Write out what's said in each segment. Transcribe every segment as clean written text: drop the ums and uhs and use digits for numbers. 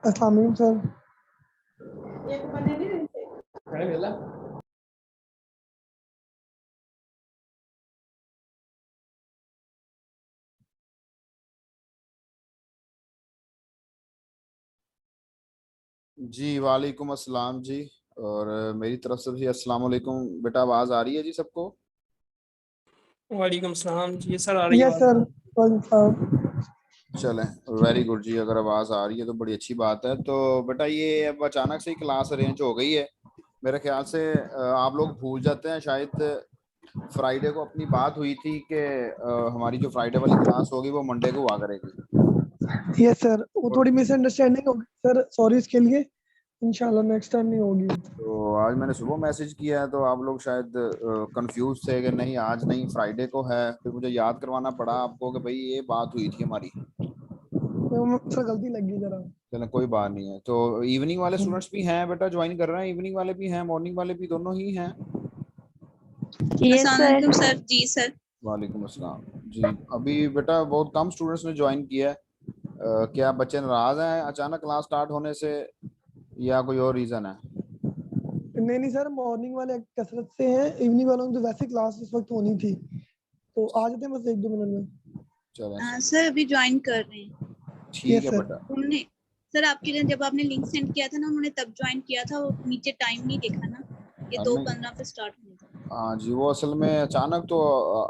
अस्सलाम वालेकुम सर। जी वालेकुम अस्सलाम जी। और मेरी तरफ से भी अस्सलाम वालेकुम। बेटा आवाज़ आ रही है जी सबको? वालेकुम सलाम जी सर, आ रही है यस सर। वालेकुम सलाम। चलें, वेरी गुड जी। अगर आवाज़ आ रही है तो बड़ी अच्छी बात है। तो बेटा ये अब अचानक से ही क्लास अरेंज हो गई है। मेरे ख्याल से आप लोग भूल जाते हैं शायद। फ्राइडे को अपनी बात हुई थी कि हमारी जो फ्राइडे वाली क्लास होगी वो मंडे को हुआ करेगी। यस सर, वो और थोड़ी मिसअंडरस्टैंडिंग हो गई सर, सॉरी इसके लिए। इंशाल्लाह नेक्स्ट टाइम नहीं होगी। तो आज मैंने सुबह मैसेज किया है तो आप लोग शायद कंफ्यूज थे कि नहीं आज नहीं फ्राइडे को है। फिर मुझे याद करवाना पड़ा आपको कि भाई ये बात हुई थी हमारी। तो सर गलती लग गई जरा। चलो कोई बात नहीं है। तो इवनिंग वाले स्टूडेंट्स भी हैं बेटा, ज्वाइन कर रहे हैं? इवनिंग वाले भी हैं, मॉर्निंग वाले भी, दोनों ही हैं? Yes sir. सर जी सर। वालेकुम अस्सलाम जी। अभी बेटा बहुत कम स्टूडेंट्स ने ज्वाइन किया है। क्या बच्चे नाराज हैं अचानक क्लास स्टार्ट होने से या कोई और रीजन है? नहीं नहीं सर, मॉर्निंग वाले कसरत से हैं, इवनिंग वालों की तो वैसे क्लास इस वक्त होनी थी, तो आ जाते हैं बस 1-2 मिनट में। चलें सर अभी ज्वाइन कर रहे हैं। ठीक यस है सर। बेटा। उन्होंने सर आपके लिए जब आपने लिंक सेंड किया था ना, उन्होंने तब ज्वाइन किया था, वो नीचे टाइम नहीं देखा ना, ये नहीं 2:15 पे स्टार्ट होने था। हाँ जी, वो असल में अचानक तो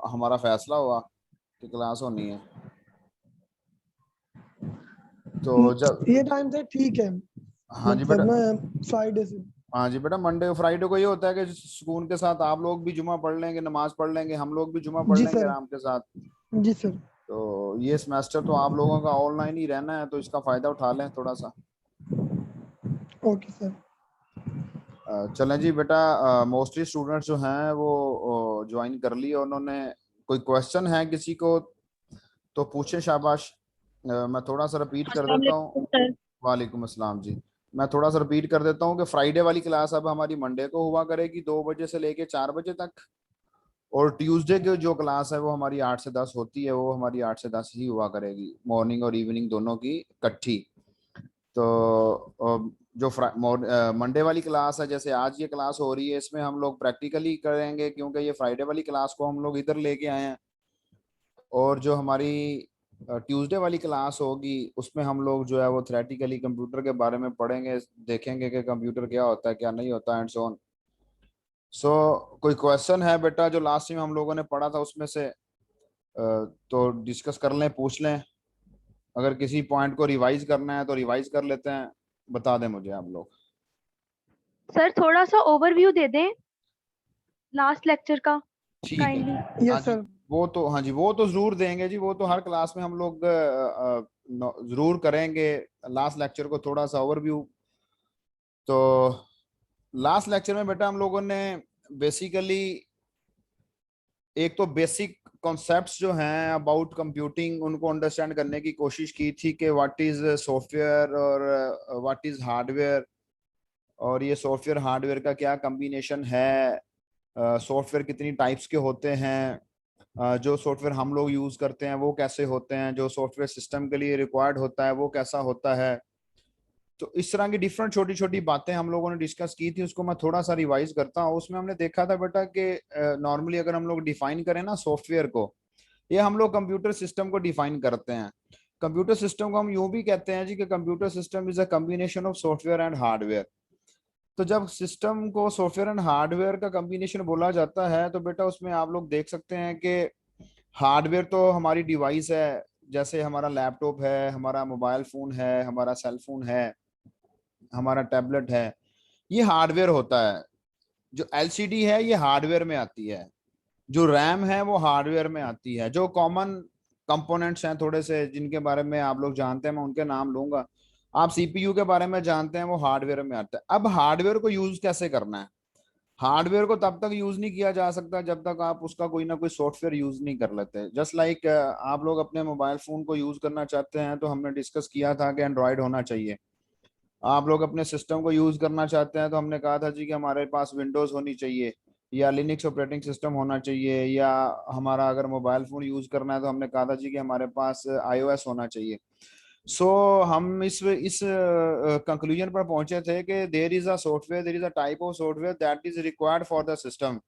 हमारा फैसला हुआ कि क्लास होनी है। तो जब ये टाइम से ठीक है हाँ जी बेटा। मतलब ना, फ्राइडे से। हाँ जी बेटा, मंडे फ्राइडे को ये होता है कि सुकून के साथ आप लोग भी जुमा पढ़ लेंगे, नमाज पढ़ लेंगे, हम लोग भी जुमा पढ़ जी लेंगे सर। आराम के साथ। जी सर। तो ये सेमेस्टर तो आप लोगों का ऑनलाइन ही रहना है तो इसका फायदा उठा लें थोड़ा सा। Okay sir. चलें जी बेटा। मोस्टली स्टूडेंट्स जो हैं वो ज्वाइन कर लिए उन्होंने। कोई क्वेश्चन है किसी को तो पूछे, शाबाश। मैं थोड़ा सा रिपीट कर अस्सलाम देता हूँ। वालेकुम सर। वालेकुम अस्सलाम जी। मैं थोड़ा सा रिपीट कर देता हूँ कि फ्राइडे वाली क्लास अब हमारी मंडे को हुआ करेगी 2 बजे से लेके 4 बजे तक। और ट्यूसडे की जो क्लास है वो हमारी 8 से 10 होती है, वो हमारी 8 से 10 ही हुआ करेगी, मॉर्निंग और इवनिंग दोनों की इकट्ठी। तो जो मंडे वाली क्लास है, जैसे आज ये क्लास हो रही है, इसमें हम लोग प्रैक्टिकली करेंगे क्योंकि ये फ्राइडे वाली क्लास को हम लोग इधर लेके आए हैं। और जो हमारी ट्यूसडे वाली क्लास होगी उसमें हम लोग जो है वो थ्योरेटिकली कंप्यूटर के बारे में पढ़ेंगे, देखेंगे कि कंप्यूटर क्या होता है क्या नहीं होता एंड सो ऑन। सो कोई क्वेश्चन है बेटा जो लास्ट टाइम हम लोगों ने पढ़ा था उसमें से? तो डिस्कस कर लें, पूछ लें। अगर किसी पॉइंट को रिवाइज करना है तो रिवाइज कर लेते हैं। बता दें मुझे आप लोग। सर थोड़ा सा ओवरव्यू दे दें लास्ट लेक्चर का ठीक है। काइंडली। हाँ यस जी। सर। वो तो हाँ जी, वो तो जरूर देंगे जी, वो तो हर क्लास में हम लोग जरूर करेंगे। लास्ट लेक्चर को थोड़ा सा ओवरव्यू। तो लास्ट लेक्चर में बेटा हम लोगों ने बेसिकली एक तो बेसिक कॉन्सेप्ट्स जो हैं अबाउट कंप्यूटिंग उनको अंडरस्टैंड करने की कोशिश की थी कि व्हाट इज सॉफ्टवेयर और व्हाट इज हार्डवेयर। और ये सॉफ्टवेयर हार्डवेयर का क्या कम्बिनेशन है, सॉफ्टवेयर कितनी टाइप्स के होते हैं, जो सॉफ्टवेयर हम लोग यूज करते हैं वो कैसे होते हैं, जो सॉफ्टवेयर सिस्टम के लिए रिक्वायर्ड होता है वो कैसा होता है। तो इस तरह की डिफरेंट छोटी छोटी बातें हम लोगों ने डिस्कस की थी, उसको मैं थोड़ा सा रिवाइज करता हूँ। उसमें हमने देखा था बेटा कि नॉर्मली अगर हम लोग डिफाइन करें ना सॉफ्टवेयर को, ये हम लोग कंप्यूटर सिस्टम को डिफाइन करते हैं। कंप्यूटर सिस्टम को हम यूं भी कहते हैं जी कि computer system is a combination of software and hardware. तो जब सिस्टम को सॉफ्टवेयर एंड हार्डवेयर का कम्बिनेशन बोला जाता है तो बेटा उसमें आप लोग देख सकते हैं कि हार्डवेयर तो हमारी डिवाइस है, जैसे हमारा लैपटॉप है, हमारा मोबाइल फोन है, हमारा सेल फोन है, हमारा टैबलेट है, ये हार्डवेयर होता है। जो एलसीडी है ये हार्डवेयर में आती है, जो रैम है वो हार्डवेयर में आती है। जो कॉमन कंपोनेंट्स हैं थोड़े से जिनके बारे में आप लोग जानते हैं, मैं उनके नाम लूंगा। आप सीपीयू के बारे में जानते हैं, वो हार्डवेयर में आता है। अब हार्डवेयर को यूज कैसे करना है? हार्डवेयर को तब तक यूज नहीं किया जा सकता जब तक आप उसका कोई ना कोई सॉफ्टवेयर यूज नहीं कर लेते। जस्ट लाइक आप लोग अपने मोबाइल फोन को यूज करना चाहते हैं तो हमने डिस्कस किया था कि एंड्रॉयड होना चाहिए। आप लोग अपने सिस्टम को यूज करना चाहते हैं तो हमने कहा था जी कि हमारे पास विंडोज होनी चाहिए या लिनक्स ऑपरेटिंग सिस्टम होना चाहिए, या हमारा अगर मोबाइल फोन यूज करना है तो हमने कहा था जी कि हमारे पास आईओएस होना चाहिए। सो हम इस कंक्लूजन पर पहुंचे थे कि there is a software, there is a type of software that is required for the system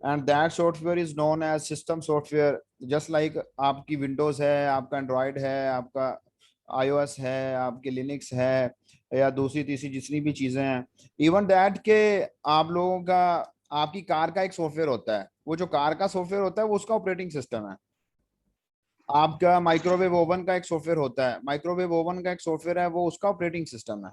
and that software is known as system software. Just like आपकी विंडोज है, आपका एंड्रॉयड है, आपका आईओएस है, आपके लिनक्स है, या दूसरी तीसरी जितनी भी चीजें हैं, इवन दैट के आप लोगों का आपकी कार का एक सॉफ्टवेयर होता है, वो जो कार का सॉफ्टवेयर होता है वो उसका ऑपरेटिंग सिस्टम है। आपका माइक्रोवेव ओवन का एक सॉफ्टवेयर होता है, माइक्रोवेव ओवन का एक सॉफ्टवेयर है, वो उसका ऑपरेटिंग सिस्टम है।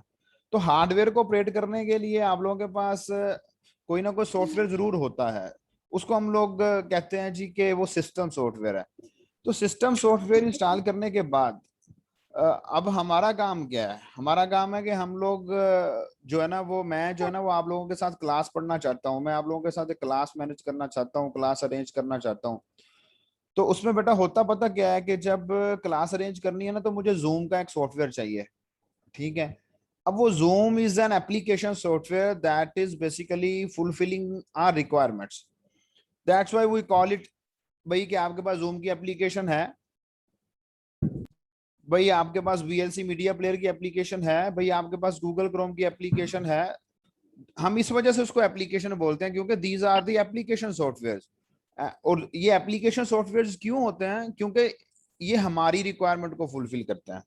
तो हार्डवेयर को ऑपरेट करने के लिए आप लोगों के पास कोई ना कोई सॉफ्टवेयर जरूर होता है, उसको हम लोग कहते हैं जी कि वो सिस्टम सॉफ्टवेयर है। तो सिस्टम सॉफ्टवेयर इंस्टॉल करने के बाद अब हमारा काम क्या है? हमारा काम है कि हम लोग जो है ना वो मैं जो है ना वो आप लोगों के साथ क्लास पढ़ना चाहता हूँ, मैं आप लोगों के साथ एक क्लास मैनेज करना चाहता हूँ, क्लास अरेंज करना चाहता हूँ। तो उसमें बेटा होता पता क्या है कि जब क्लास अरेंज करनी है ना तो मुझे जूम का एक सॉफ्टवेयर चाहिए, ठीक है। अब वो Zoom is an application software that is basically fulfilling our requirements, that's why we call it. भाई कि आपके पास जूम की एप्लीकेशन है, भाई आपके पास वीएलसी मीडिया प्लेयर की एप्लीकेशन है, भाई आपके पास गूगल क्रोम की एप्लीकेशन है। हम इस वजह से उसको एप्लीकेशन बोलते हैं क्योंकि these are the application software. और ये एप्लीकेशन सॉफ्टवेयर क्यों होते हैं? क्योंकि ये हमारी रिक्वायरमेंट को फुलफिल करते हैं,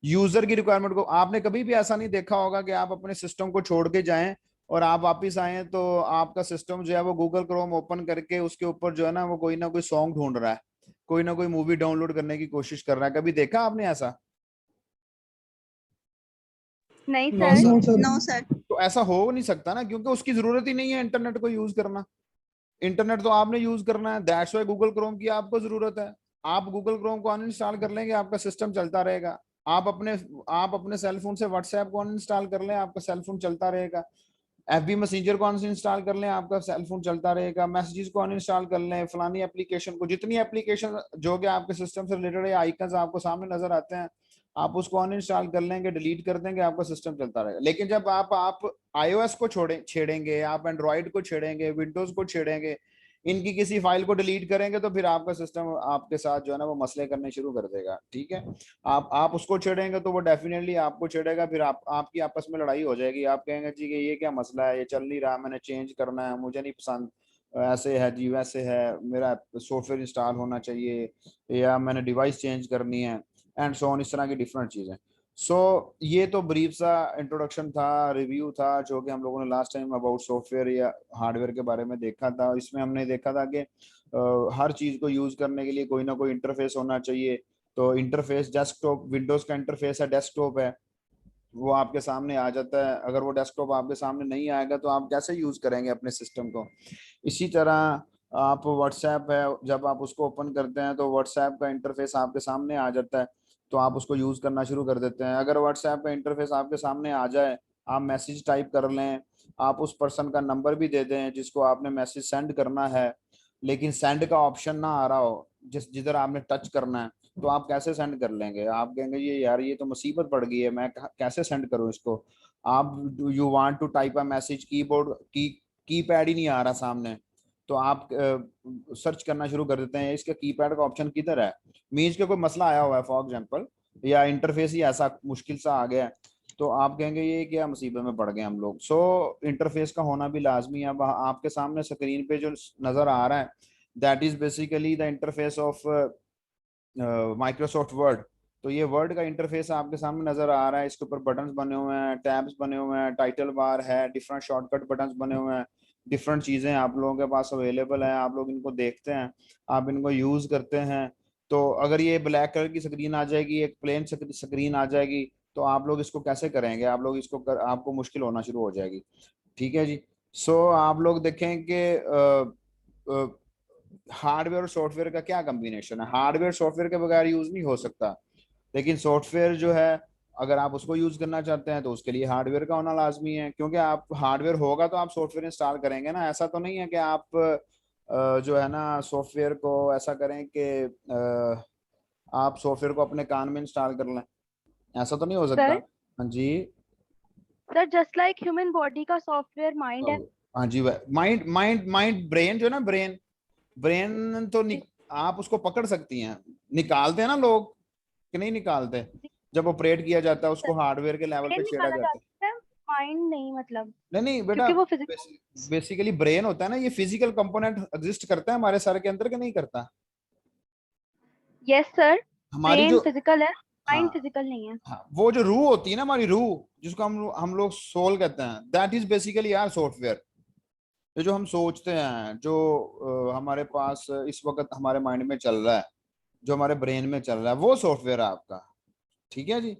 यूजर की रिक्वायरमेंट को। आपने कभी भी ऐसा नहीं देखा होगा कि आप अपने सिस्टम को छोड़ के जाएं और आप वापिस आए तो आपका सिस्टम जो है वो गूगल क्रोम ओपन करके उसके ऊपर जो है ना वो कोई ना कोई सॉन्ग ढूंढ रहा है, कोई ना कोई मूवी डाउनलोड करने की कोशिश कर रहा है। कभी देखा आपने ऐसा? नहीं no sir. No sir. Sir. No sir. तो ऐसा हो नहीं सकता ना, क्योंकि उसकी जरूरत ही नहीं है इंटरनेट को यूज करना। इंटरनेट तो आपने यूज करना है, दैट्स व्हाई गूगल क्रोम की आपको जरूरत है। आप गूगल क्रोम को अनइंस्टॉल कर लेंगे, आपका सिस्टम चलता रहेगा। आप अपने सेल फोन से व्हाट्सएप को अनइंस्टॉल कर लें, आपका सेल फोन चलता रहेगा। एफबी मैसेंजर को अनइंस्टॉल कर लें, आपका सेल फोन चलता रहेगा। मैसेजेस को अनइंस्टॉल कर लें, फलानी एप्लीकेशन को, जितनी एप्लीकेशन जो कि आपके सिस्टम से रिलेटेड है, आइकन्स आपको सामने नजर आते हैं, आप उसको अनइंस्टॉल कर लेंगे, डिलीट कर देंगे, आपका सिस्टम चलता रहेगा। लेकिन जब आप आईओएस को छेड़ेंगे, आप एंड्रॉइड को छेड़ेंगे, विंडोज को छेड़ेंगे, इनकी किसी फाइल को डिलीट करेंगे तो फिर आपका सिस्टम आपके साथ जो है ना वो मसले करने शुरू कर देगा, ठीक है। आप उसको छेड़ेंगे तो वो डेफिनेटली आपको छेड़ेगा, फिर आपकी आपस में लड़ाई हो जाएगी। आप कहेंगे जी कि ये क्या मसला है, ये चल नहीं रहा, मैंने चेंज करना है, मुझे नहीं पसंद, ऐसे है जी वैसे है, मेरा सॉफ्टवेयर इंस्टॉल होना चाहिए, या मैंने डिवाइस चेंज करनी है, एंड सो ऑन, इस तरह की डिफरेंट चीजें। सो ये तो ब्रीफ सा इंट्रोडक्शन था, रिव्यू था, जो कि हम लोगों ने लास्ट टाइम अबाउट सॉफ्टवेयर या हार्डवेयर के बारे में देखा था। इसमें हमने देखा था कि हर चीज को यूज करने के लिए कोई ना कोई इंटरफेस होना चाहिए। तो इंटरफेस डेस्कटॉप, विंडोज का इंटरफेस है डेस्कटॉप है, वो आपके सामने आ जाता है। अगर वो डेस्कटॉप आपके सामने नहीं आएगा तो आप कैसे यूज करेंगे अपने सिस्टम को? इसी तरह आप व्हाट्सएप है, जब आप उसको ओपन करते हैं तो व्हाट्सएप का इंटरफेस आपके सामने आ जाता है, तो आप उसको यूज करना शुरू कर देते हैं। अगर व्हाट्सएप का इंटरफेस आपके सामने आ जाए, आप मैसेज टाइप कर लें, आप उस पर्सन का नंबर भी दे दें जिसको आपने मैसेज सेंड करना है, लेकिन सेंड का ऑप्शन ना आ रहा हो जिधर आपने टच करना है, तो आप कैसे सेंड कर लेंगे? आप कहेंगे ये यार ये तो मुसीबत पड़ गई है, मैं कैसे सेंड करूं इसको? आप you want to type a message, keyboard keypad ही नहीं आ रहा सामने, तो आप सर्च करना शुरू कर देते हैं इसके कीपैड का ऑप्शन किधर है। मीन्स के कोई मसला आया हुआ है फॉर एग्जांपल, या इंटरफेस ही ऐसा मुश्किल सा आ गया है, तो आप कहेंगे ये क्या मुसीबत में पड़ गए हम लोग। सो इंटरफेस का होना भी लाजमी है। अब आपके सामने स्क्रीन पे जो नजर आ रहा है, that is basically the interface of Microsoft word. तो ये वर्ड का इंटरफेस आपके सामने नजर आ रहा है, इसके ऊपर बटन्स बने हुए हैं, टैब्स बने हुए हैं, टाइटल बार है, डिफरेंट शॉर्टकट बटन्स बने हुए हैं, डिफरेंट चीजें आप लोगों के पास अवेलेबल हैं, आप लोग इनको देखते हैं, आप इनको यूज करते हैं। तो अगर ये ब्लैक कलर की स्क्रीन आ जाएगी, एक प्लेन स्क्रीन आ जाएगी, तो आप लोग इसको कैसे करेंगे? आप लोग आपको मुश्किल होना शुरू हो जाएगी, ठीक है जी। सो आप लोग देखें कि हार्डवेयर और सॉफ्टवेयर का क्या कॉम्बिनेशन है। हार्डवेयर सॉफ्टवेयर के बगैर यूज नहीं हो सकता, लेकिन सॉफ्टवेयर जो है अगर आप उसको यूज करना चाहते हैं तो उसके लिए हार्डवेयर का होना लाजमी है, क्योंकि आप हार्डवेयर होगा तो आप सॉफ्टवेयर इंस्टॉल करेंगे ना। ऐसा तो नहीं है कि आप जो है ना सॉफ्टवेयर को ऐसा करें कि आप सॉफ्टवेयर को अपने कान में इंस्टॉल कर लें, ऐसा तो नहीं हो सकता। सर हाँ जी। Sir just like human body का सॉफ्टवेयर माइंड है। हाँ जी, माइंड माइंड माइंड ब्रेन जो है ना, ब्रेन ब्रेन तो आप उसको पकड़ सकती हैं, निकालते हैं ना लोग कि नहीं निकालते, जब ऑपरेट किया जाता है उसको हार्डवेयर के लेवल पे ब्रेन छेड़ा निकाला जाता है। जाता है, माइंड नहीं मतलब, नहीं नहीं बेटा, क्योंकि वो फिजिकल। बेसिकली ब्रेन होता है ना, ये फिजिकल कंपोनेंट एग्जिस्ट करता है हमारे सर के अंदर, के नहीं करता। यस सर, हमारी ब्रेन जो, फिजिकल है, माइंड हाँ फिजिकल नहीं है। हाँ, वो जो रूह होती है ना हमारी रूह, जिसको हम लोग सोल कहते हैं, दैट इज बेसिकली यार सॉफ्टवेयर। ये जो हम सोचते हैं, जो हमारे पास इस वक्त हमारे माइंड में चल रहा है, जो हमारे ब्रेन में चल रहा है, वो सॉफ्टवेयर है आपका। ठीक है जी।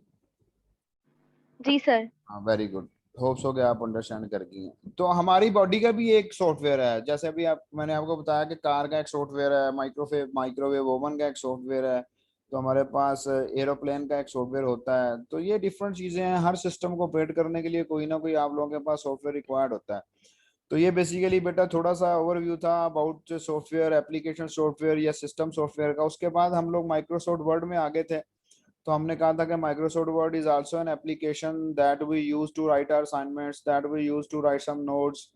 जी सर। हाँ वेरी गुड, होप्स हो गया आप अंडरस्टैंड कर गई हैं। तो हमारी बॉडी का भी एक सॉफ्टवेयर है, जैसे अभी मैंने आपको बताया कि कार का एक सॉफ्टवेयर है, माइक्रोवेव ओवन का एक सॉफ्टवेयर है, तो हमारे पास एरोप्लेन का एक सॉफ्टवेयर होता है। तो ये डिफरेंट चीजें हैं, हर सिस्टम को ऑपरेट करने के लिए कोई ना कोई आप लोगों के पास सॉफ्टवेयर रिक्वायर्ड होता है। तो ये बेसिकली बेटा थोड़ा सा ओवरव्यू था अबाउट सॉफ्टवेयर, एप्लीकेशन सॉफ्टवेयर या सिस्टम सॉफ्टवेयर का। उसके बाद हम लोग माइक्रोसॉफ्ट वर्ड में आगे थे, तो हमने कहा था कि Microsoft Word is also an application that we use to write our assignments, that we use to write some notes,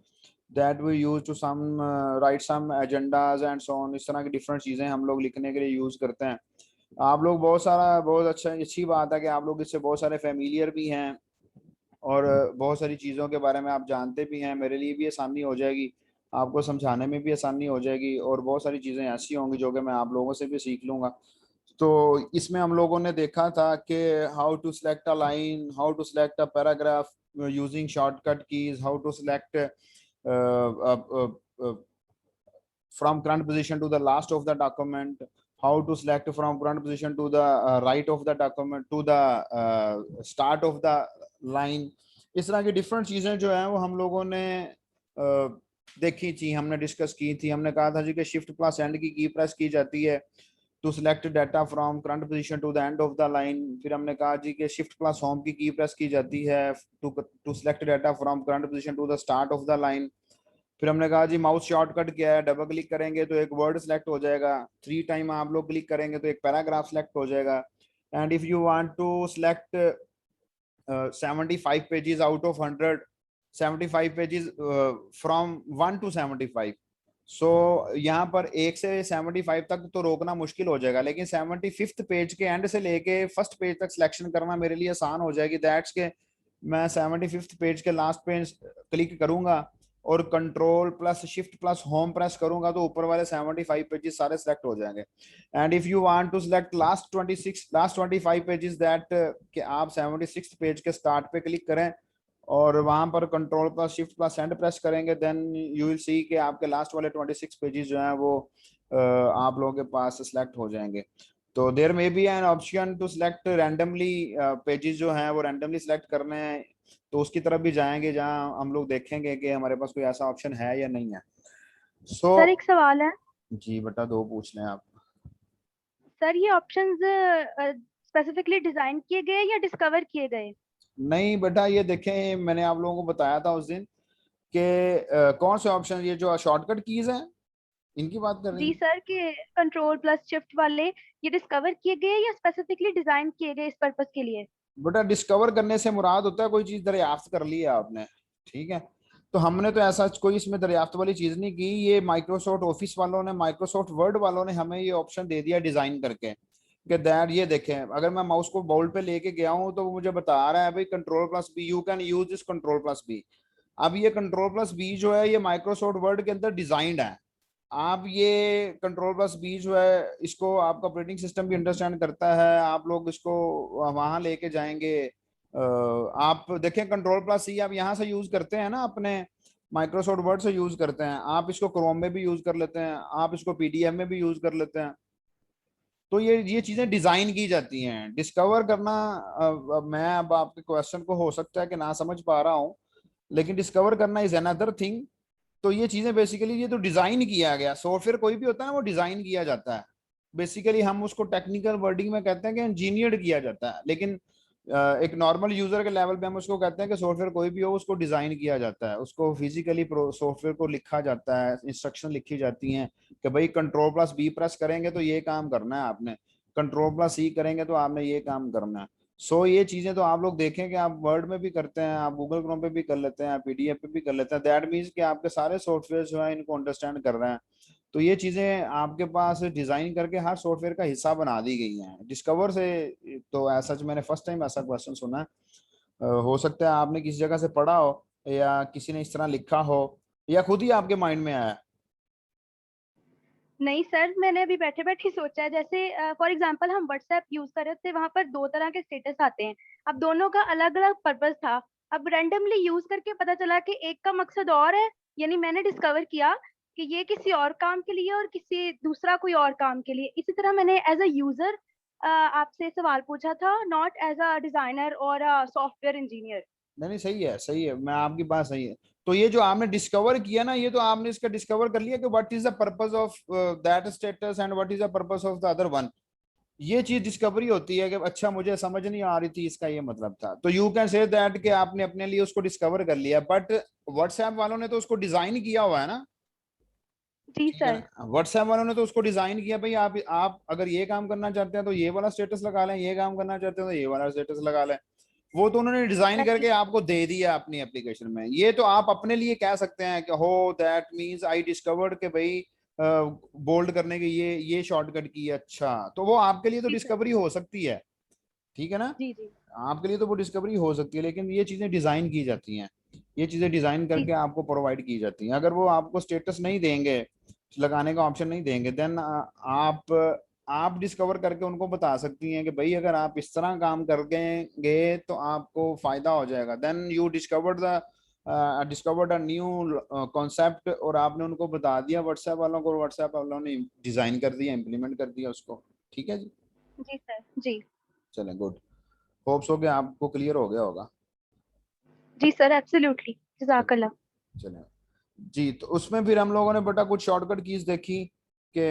that we use to some write some agendas and so on. इस तरह की different चीजें हम लोग लिखने के लिए use करते हैं। आप लोग बहुत अच्छी बात है कि आप लोग इससे बहुत सारे फेमिलियर भी हैं और बहुत सारी चीज़ों के बारे में आप जानते भी हैं। मेरे लिए भी आसानी हो जाएगी, आपको समझाने में भी आसानी हो जाएगी, और बहुत सारी चीज़ें ऐसी होंगी जो कि मैं आप लोगों से भी सीख लूँगा। तो इसमें हम लोगों ने देखा था कि how to select a line, how to select a paragraph using shortcut keys, how to select from current position to the last of the document, how to select from current position to the right of the document to the start of the line। इस तरह की different चीजें जो है वो हम लोगों ने देखी थी, हमने डिस्कस की थी। हमने कहा था जी कि shift plus end key press की जाती है to select data from current position to the end of the line. फिर हमने कहा जी कि shift plus home key press की जाती है to select data from current position to the start of the line. फिर हमने कहा जी माउस शॉर्टकट क्या है, डबल क्लिक करेंगे तो एक वर्ड सिलेक्ट हो जाएगा, 3 टाइम आप लोग क्लिक करेंगे तो एक पैराग्राफ सिलेक्ट हो जाएगा। And if you want to select 75 pages out of 100, 75 pages from 1 to 75, so यहाँ पर 1 से 75 तक तो रोकना मुश्किल हो जाएगा, लेकिन 75th पेज के एंड से लेके फर्स्ट पेज तक सिलेक्शन करना मेरे लिए आसान हो जाएगी। दैट्स के मैं 75th पेज के लास्ट पेज क्लिक करूंगा और control plus shift plus home press करूंगा तो ऊपर वाले 75 पेजेस सारे सिलेक्ट हो जाएंगे। And if you want to select last 25 pages, that कि आप 76 पेज के स्टार्ट पे क्लिक करें और वहां पर control plus shift plus and press करेंगे, देन यू विल सी कि आपके लास्ट वाले 26 पेजेस जो हैं वो आप लोगों के पास सिलेक्ट हो जाएंगे। तो there may be an option to select randomly, pages जो हैं वो रैंडमली सिलेक्ट करने हैं, तो उसकी तरफ भी जाएंगे जहां हम लोग देखेंगे कि हमारे पास कोई ऐसा ऑप्शन है या नहीं है। सर एक सवाल है। जी बेटा, 2 पूछ लें आप। सर ये ऑप्शंस स्पेसिफिकली डिजाइन किए गए या डिस्कवर किए गए? नहीं बेटा, ये देखें मैंने आप लोगों को बताया था उस दिन कि कौन से ऑप्शन, ये जो शॉर्टकट कीज हैं इनकी बात कर रही जी हैं। सर, के कंट्रोल प्लस शिफ्ट वाले ये डिस्कवर किए गए या स्पेसिफिकली डिजाइन किए गए इस पर्पस के लिए? बेटा डिस्कवर करने से मुराद होता है कोई चीज दरियाफ्त कर ली है आपने, ठीक है। तो हमने तो ऐसा कोई इसमें दरियाफ्त वाली चीज नहीं की, ये माइक्रोसॉफ्ट ऑफिस वालों ने, माइक्रोसॉफ्ट वर्ड वालों ने हमें ये ऑप्शन दे दिया डिजाइन करके कि दैट ये देखें, अगर मैं माउस को बोल्ड पे लेके गया हूं तो वो मुझे बता रहा है भाई control plus B, you can use this control plus B. अब ये कंट्रोल प्लस बी जो है ये माइक्रोसॉफ्ट वर्ड के अंदर डिजाइंड है। आप ये कंट्रोल प्लस बी जो है इसको आपका ऑपरेटिंग सिस्टम भी अंडरस्टैंड करता है, आप लोग इसको वहां लेके जाएंगे। आप देखें कंट्रोल प्लस सी आप यहाँ से यूज करते हैं ना, अपने माइक्रोसॉफ्ट वर्ड से यूज करते हैं, आप इसको क्रोम में भी यूज कर लेते हैं, आप इसको पीडीएफ में भी यूज कर लेते हैं। तो ये चीजें डिजाइन की जाती हैं। डिस्कवर करना, मैं अब आपके क्वेश्चन को हो सकता है कि ना समझ पा रहा हूँ, लेकिन डिस्कवर करना इज अनदर थिंग। तो ये चीजें बेसिकली ये तो डिजाइन किया गया, सॉफ्टवेयर कोई भी होता है ना वो डिजाइन किया जाता है। बेसिकली हम उसको टेक्निकल वर्डिंग में कहते हैं कि इंजीनियर्ड किया जाता है, लेकिन एक नॉर्मल यूजर के लेवल पे हम उसको कहते हैं कि सॉफ्टवेयर कोई भी हो उसको डिजाइन किया जाता है, उसको फिजिकली सॉफ्टवेयर को लिखा जाता है, इंस्ट्रक्शन लिखी जाती हैं कि भाई Ctrl+B प्रेस करेंगे तो ये काम करना है आपने, Ctrl+C करेंगे तो आपने ये काम करना है। सो ये चीजें तो आप लोग देखें कि आप वर्ड में भी करते हैं, आप गूगल क्रोम पे भी कर लेते हैं, आप पीडीएफ पे भी कर लेते हैं, दैट मीन्स कि आपके सारे सॉफ्टवेयर जो है इनको अंडरस्टैंड कर रहे हैं। तो ये चीजें आपके पास डिजाइन करके हर सॉफ्टवेयर का हिस्सा बना दी गई हैं डिस्कवर से। तो ऐसा मैंने फर्स्ट टाइम ऐसा क्वेश्चन सुना है। हो सकता है आपने किसी जगह से पढ़ा हो या किसी ने इस तरह लिखा हो या खुद ही आपके माइंड में आया। नहीं सर, मैंने अभी बैठे बैठे सोचा है, जैसे फॉर एग्जांपल हम व्हाट्सएप यूज कर रहे थे, वहां पर 2 तरह के स्टेटस आते हैं। अब दोनों का अलग अलग पर्पस था। अब रैंडमली यूज करके पता चला कि एक का मकसद और है, यानी मैंने डिस्कवर किया कि ये किसी और काम के लिए और किसी दूसरा कोई और काम के लिए। इसी तरह मैंने एज अ यूजर आपसे सवाल पूछा था, नॉट एज अ डिजाइनर और सॉफ्टवेयर इंजीनियर। नहीं नहीं, सही है सही है, मैं आपकी बात सही है। तो ये जो आपने डिस्कवर किया ना, ये तो आपने इसका डिस्कवर कर लिया कि what is the purpose of that status and what is the purpose of the other one. ये चीज डिस्कवरी होती है कि अच्छा मुझे समझ नहीं आ रही थी, इसका ये मतलब था। तो यू कैन से दैट कि आपने अपने लिए उसको डिस्कवर कर लिया, बट व्हाट्सएप वालों ने तो उसको डिजाइन किया हुआ है ना। जी ठीक है सर। ना, व्हाट्सएप वालों ने तो उसको डिजाइन किया, भाई आप अगर ये काम करना चाहते हैं तो ये वाला स्टेटस लगा लें, ये काम करना चाहते हैं तो ये वाला स्टेटस लगा लें। वो तो उन्होंने डिजाइन करके आपको दे दिया अपनी एप्लीकेशन में। ये तो आप अपने लिए कह सकते हैं कि हो दैट मींस आई डिस्कवर्ड के भाई बोल्ड करने के ये शॉर्टकट की है। अच्छा, तो वो आपके लिए तो जी सर। डिस्कवरी हो सकती है, ठीक है ना। जी जी। आपके लिए तो वो डिस्कवरी हो सकती है, लेकिन ये चीजें डिजाइन की जाती हैं, ये चीजें डिजाइन जी करके आपको प्रोवाइड की जाती हैं। अगर वो आपको स्टेटस नहीं देंगे, लगाने का ऑप्शन नहीं देंगे, देन आप डिस्कवर करके उनको बता सकती हैं कि भाई अगर आप इस तरह काम करेंगे तो आपको फायदा हो जाएगा। Then you discovered a new concept, और आपने उनको बता दिया व्हाट्सएप वालों को, व्हाट्सएप वालों ने डिजाइन कर दिया, इम्प्लीमेंट कर दिया उसको। ठीक है जी, जी सर। जी। चलें गुड। होप्स हो कि आपको क्लियर हो गया होगा। जी सर, एब्सोल्युटली, जज़ाकल्लाह। चलें जी, तो उसमें फिर हम लोगों ने बेटा कुछ शॉर्टकट कीज देखी कि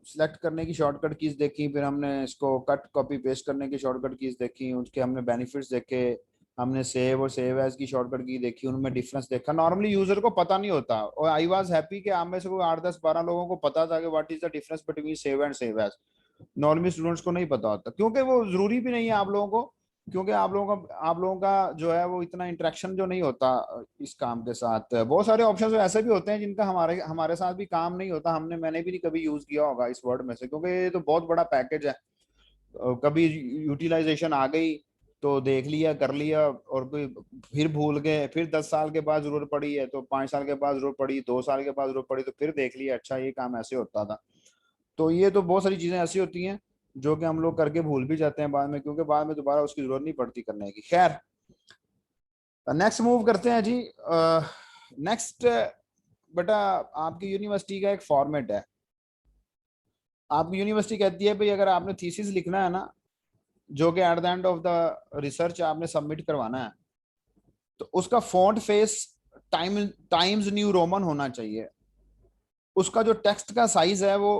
सिलेक्ट करने की शॉर्टकट कीज देखी, फिर हमने इसको कट कॉपी पेस्ट करने की शॉर्टकट कीज देखी, उसके हमने बेनिफिट्स देखे, हमने सेव और सेव एज की शॉर्टकट की देखी, उनमें डिफरेंस देखा। नॉर्मली यूजर को पता नहीं होता, और आई वाज हैप्पी कि आप में से कोई 8 10 12 लोगों को पता था कि what is the difference between save and save as. Normally students को नहीं पता होता, क्योंकि वो जरूरी भी नहीं है आप लोगों को, क्योंकि आप लोगों का जो है वो इतना इंटरेक्शन जो नहीं होता इस काम के साथ। बहुत सारे ऑप्शंस ऐसे भी होते हैं जिनका हमारे हमारे साथ भी काम नहीं होता, मैंने भी नहीं कभी यूज किया होगा इस वर्ड में से, क्योंकि ये तो बहुत बड़ा पैकेज है। कभी यूटिलाइजेशन आ गई तो देख लिया, कर लिया, और फिर भूल गए, फिर 10 साल के बाद जरूरत पड़ी है, तो 5 साल के बाद जरूरत पड़ी, 2 साल के बाद जरूरत पड़ी, तो फिर देख लिया अच्छा ये काम ऐसे होता था। तो ये तो बहुत सारी चीजें ऐसी होती हैं जो कि हम लोग करके भूल भी जाते हैं बाद में, क्योंकि बाद में दोबारा उसकी जरूरत नहीं पड़ती करने की। खैर, नेक्स्ट मूव करते हैं जी। नेक्स्ट बेटा, आपकी यूनिवर्सिटी का एक फॉर्मेट है। आपकी यूनिवर्सिटी कहती है भाई अगर आपने थीसिस लिखना है ना, जो कि at the end of the research आपने सबमिट करवाना है, तो उसका font face times new Roman होना चाहिए। उसका जो टेक्स्ट का साइज है वो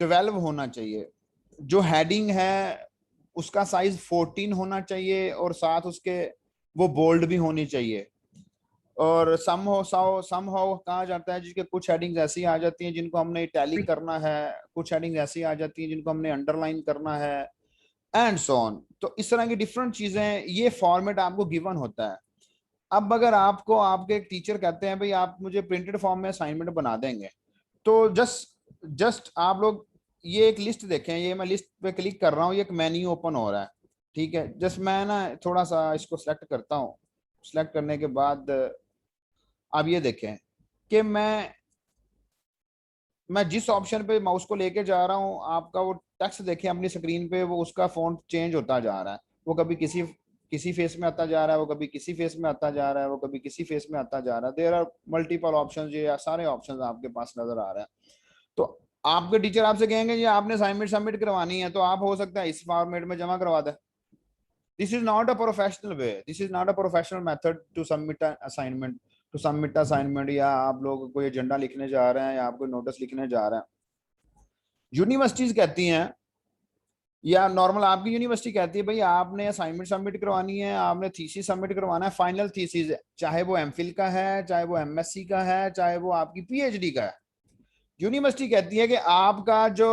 12 होना चाहिए। जो हेडिंग है उसका साइज 14 होना चाहिए, और साथ उसके वो बोल्ड भी होनी चाहिए। और समहाउ कहा जाता है जिसके कुछ हेडिंग्स ऐसी आ जाती हैं जिनको हमने इटैलिक करना है, कुछ हेडिंग्स ऐसी आ जाती हैं जिनको हमने अंडरलाइन करना है, एंड सो ऑन। तो इस तरह की डिफरेंट चीजें, ये फॉर्मेट आपको गिवन होता है। अब अगर आपको आपके एक टीचर कहते हैं भाई आप मुझे प्रिंटेड फॉर्म में असाइनमेंट बना देंगे, तो जस्ट आप लोग ये एक लिस्ट देखें, ये मैं लिस्ट पे क्लिक कर रहा हूँ, ये एक मेन्यू ओपन हो रहा है। ठीक है, जस्ट मैं ना थोड़ा सा इसको सिलेक्ट करता हूँ। सिलेक्ट करने के बाद अब ये देखें कि मैं जिस ऑप्शन पे माउस को लेके जा रहा हूँ, आपका वो टेक्स्ट देखें अपनी स्क्रीन पे, वो उसका फॉन्ट चेंज होता जा रहा है। वो कभी किसी फेस में आता जा रहा है, वो कभी किसी फेस में आता जा रहा है, वो कभी किसी फेस में आता जा रहा है। देयर आर मल्टीपल ऑप्शंस, ये सारे ऑप्शंस आपके पास नजर आ रहे हैं। तो आपके टीचर आपसे कहेंगे ये आपने असाइनमेंट सबमिट करवानी है, तो आप हो सकता है इस फॉर्मेट में जमा करवा दें। This is not a professional way, this is not a professional method to submit assignment, या आप लोग कोई एजेंडा लिखने जा रहे हैं या आप कोई नोटिस लिखने जा रहे हैं। यूनिवर्सिटीज कहती हैं या नॉर्मल आपकी यूनिवर्सिटी कहती है भाई आपने असाइनमेंट सबमिट करवानी है, आपने थीसिस सबमिट करवाना है, फाइनल थीसिस, चाहे वो एमफिल का है, चाहे वो एमएससी का है, चाहे वो आपकी पीएचडी का है, यूनिवर्सिटी कहती है कि आपका जो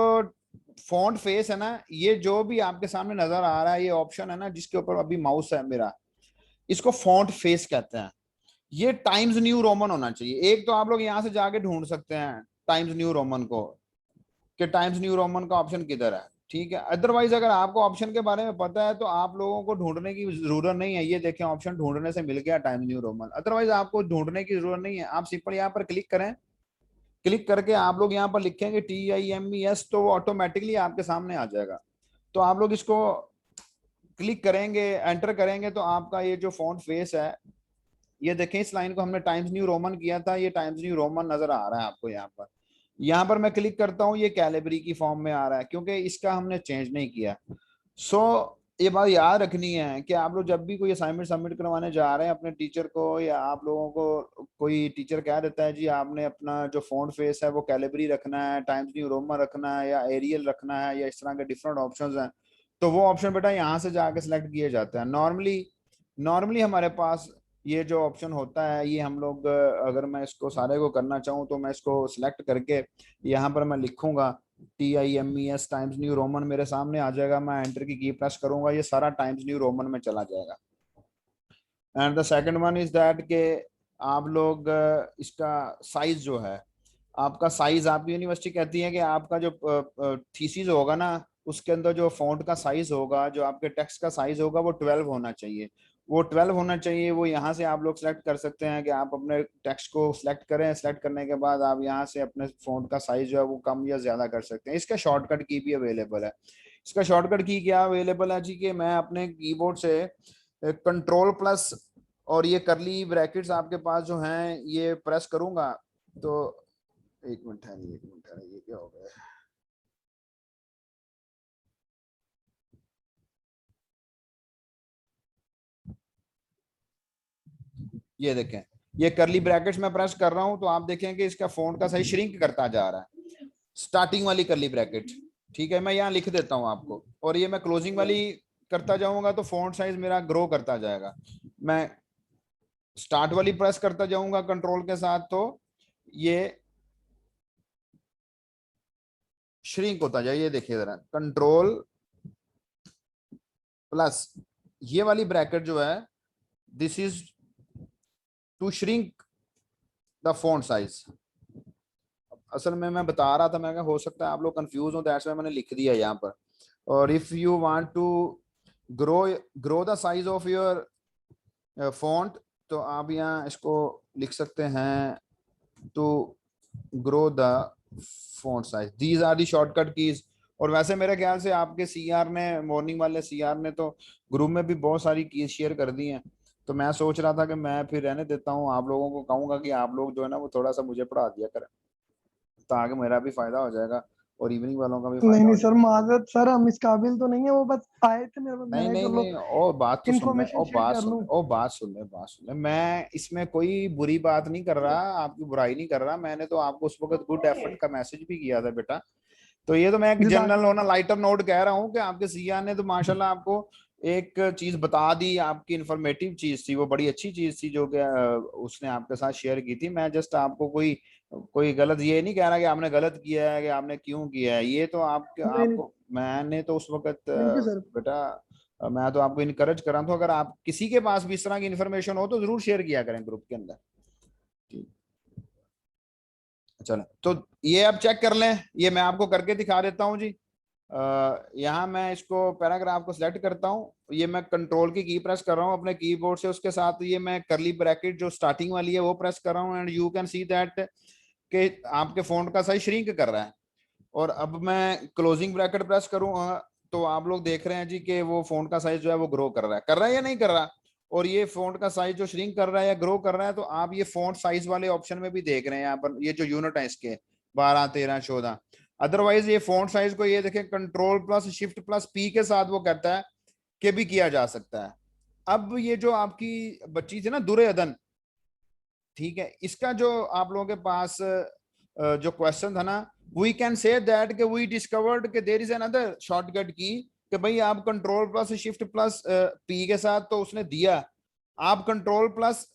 फॉन्ट फेस है ना, ये जो भी आपके सामने नजर आ रहा है, ये ऑप्शन है ना जिसके ऊपर अभी माउस है मेरा, इसको फॉन्ट फेस कहते हैं। ये टाइम्स न्यू रोमन होना चाहिए। एक तो आप लोग यहाँ से जाके ढूंढ सकते हैं टाइम्स न्यू रोमन को, कि टाइम्स न्यू रोमन का ऑप्शन किधर है, ठीक है। अदरवाइज अगर आपको ऑप्शन के बारे में पता है तो आप लोगों को ढूंढने की जरूरत नहीं है। ये देखें ऑप्शन ढूंढने से मिल गया टाइम्स न्यू रोमन, अदरवाइज आपको ढूंढने की जरूरत नहीं है। आप सिंपल यहाँ पर क्लिक करें, क्लिक करके आप लोग यहाँ पर लिखेंगे TIMES, तो वो ऑटोमेटिकली आपके सामने आ जाएगा। तो आप लोग इसको क्लिक करेंगे, एंटर करेंगे, तो आपका ये जो फॉन्ट फेस है, ये देखें इस लाइन को हमने टाइम्स न्यू रोमन किया था, ये टाइम्स न्यू रोमन नजर आ रहा है आपको यहाँ पर। यहाँ पर मैं क्लिक करता हूँ, ये कैलिबरी की फॉर्म में आ रहा है क्योंकि इसका हमने चेंज नहीं किया। सो ये बात याद रखनी है कि आप लोग जब भी कोई असाइनमेंट सबमिट करवाने जा रहे हैं अपने टीचर को, या आप लोगों को कोई टीचर कह देता है जी आपने अपना जो फॉन्ट फेस है वो कैलिबरी रखना है, टाइम्स न्यू रोमन रखना है, या एरियल रखना है, या इस तरह के डिफरेंट ऑप्शंस हैं, तो वो ऑप्शन बेटा यहाँ से जाके सिलेक्ट किए जाते हैं। नॉर्मली हमारे पास ये जो ऑप्शन होता है, ये हम लोग अगर मैं इसको सारे को करना चाहूँ तो मैं इसको सिलेक्ट करके यहाँ पर मैं लिखूंगा TIMES टाइम्स न्यू रोमन, मेरे सामने आ जाएगा, मैं एंटर की प्रेस करूंगा, ये सारा टाइम्स न्यू रोमन में चला जाएगा। And the second one is that के आप लोग इसका साइज जो है, आपका साइज, आपकी यूनिवर्सिटी कहती है कि आपका जो थीसिस होगा ना, उसके अंदर जो फॉन्ट का साइज होगा, जो आपके टेक्स्ट का साइज होगा, वो 12 होना चाहिए। वो 12 होना चाहिए। वो यहाँ से आप लोग सेलेक्ट कर सकते हैं कि आप अपने टेक्स्ट को सिलेक्ट करें, सिलेक्ट करने के बाद आप यहाँ से अपने फॉन्ट का साइज जो है वो कम या ज्यादा कर सकते हैं। इसका शॉर्टकट की भी अवेलेबल है। इसका शॉर्टकट की क्या अवेलेबल है जी, कि मैं अपने कीबोर्ड से कंट्रोल+ और ये करली ब्रैकेट्स आपके पास जो हैं ये प्रेस करूंगा, तो एक मिनट है, ये क्या हो गया, ये देखें, ये करली ब्रैकेट्स में प्रेस कर रहा हूं तो आप देखें कि इसका फॉन्ट का साइज श्रिंक करता जा रहा है, स्टार्टिंग वाली करली ब्रैकेट, ठीक है। मैं यहाँ लिख देता हूं आपको, और ये मैं क्लोजिंग वाली करता जाऊंगा तो फॉन्ट साइज मेरा ग्रो करता जाएगा। मैं स्टार्ट वाली प्रेस करता जाऊंगा कंट्रोल के साथ तो ये श्रिंक होता जाए। ये देखिए जरा, कंट्रोल+ ये वाली ब्रैकेट जो है, this is to shrink the font size. असल में मैं बता रहा था, मैं हो सकता है आप लोग कंफ्यूज हो, दैट्स व्हाई मैंने लिख दिया यहाँ पर। और if you want to grow the size of your font, तो आप यहाँ इसको लिख सकते हैं to grow the font size. These are the shortcut keys. और वैसे मेरे ख्याल से आपके CR ने, मॉर्निंग वाले CR ने तो ग्रुप में भी बहुत सारी कीज शेयर कर दी हैं। तो मैं सोच रहा था कि मैं फिर रहने देता हूँ, आप लोगों को कहूंगा कि आप लोग जो है ना वो थोड़ा सा मुझे पढ़ा दिया करें, ताकि मेरा भी फायदा हो जाएगा और इवनिंग वालों का भी फायदा नहीं हो सर, जाएगा। माजरत सर, हम इस काबिल तो नहीं है, वो बस आए थे मेरे पास, नहीं मैंने नहीं चलो नहीं, ओ बात तो सुन ले, इन्फॉर्मेशन ओ शेयर बात कर सुन लूं। ले, ओ बात सुन ले। मैं इसमें कोई बुरी बात नहीं कर रहा, आपकी बुराई नहीं कर रहा। मैंने तो आपको उस वक्त गुड एफर्ट का मैसेज भी किया था बेटा। तो ये तो मैं एक जनरल होना लाइटर नोट कह रहा हूँ कि आपके CR ने तो माशाल्लाह आपको एक चीज बता दी, आपकी इंफॉर्मेटिव चीज थी, वो बड़ी अच्छी चीज थी जो कि उसने आपके साथ शेयर की थी। मैं जस्ट आपको कोई गलत ये नहीं कह रहा कि आपने गलत किया है, कि आपने क्यों किया है। ये तो नहीं, आपको मैंने तो उस वक्त थैंक यू सर। बेटा, मैं तो आपको इनकरेज कर रहा हूँ। तो अगर आप किसी के पास भी इस तरह की इन्फॉर्मेशन हो तो जरूर शेयर किया करें ग्रुप के अंदर। चलो, तो ये आप चेक कर लें, ये मैं आपको करके दिखा देता हूँ जी। यहाँ मैं इसको पैराग्राफ को सिलेक्ट करता हूँ, ये मैं कंट्रोल की प्रेस कर रहा हूँ अपने कीबोर्ड से, उसके साथ ये मैं करली ब्रैकेट जो स्टार्टिंग वाली है वो प्रेस कर रहा हूँ, and you can see that कि आपके फॉन्ट का साइज श्रिंक कर रहा है। और अब मैं क्लोजिंग ब्रैकेट प्रेस करूँ तो आप लोग देख रहे हैं जी कि वो फॉन्ट का साइज जो है वो ग्रो कर रहा है या नहीं कर रहा। और ये फॉन्ट का साइज जो श्रिंक कर रहा है या ग्रो कर रहा है, तो आप ये फॉन्ट साइज वाले ऑप्शन में भी देख रहे हैं यहाँ पर, ये जो यूनिट है इसके 12, 13, 14। अदरवाइज ये फॉन्ट साइज को ये देखें Ctrl+Shift+P के साथ वो कहता है कि भी किया जा सकता है। अब ये जो आपकी बच्ची थी ना दुरे अदन, ठीक है, इसका जो आप लोगों के पास जो क्वेश्चन था ना, वी कैन से दैट कि वी डिस्कवर्ड कि देयर इज अनदर शॉर्टकट की कि भाई आप control plus shift plus P के साथ तो उसने दिया, आप कंट्रोल प्लस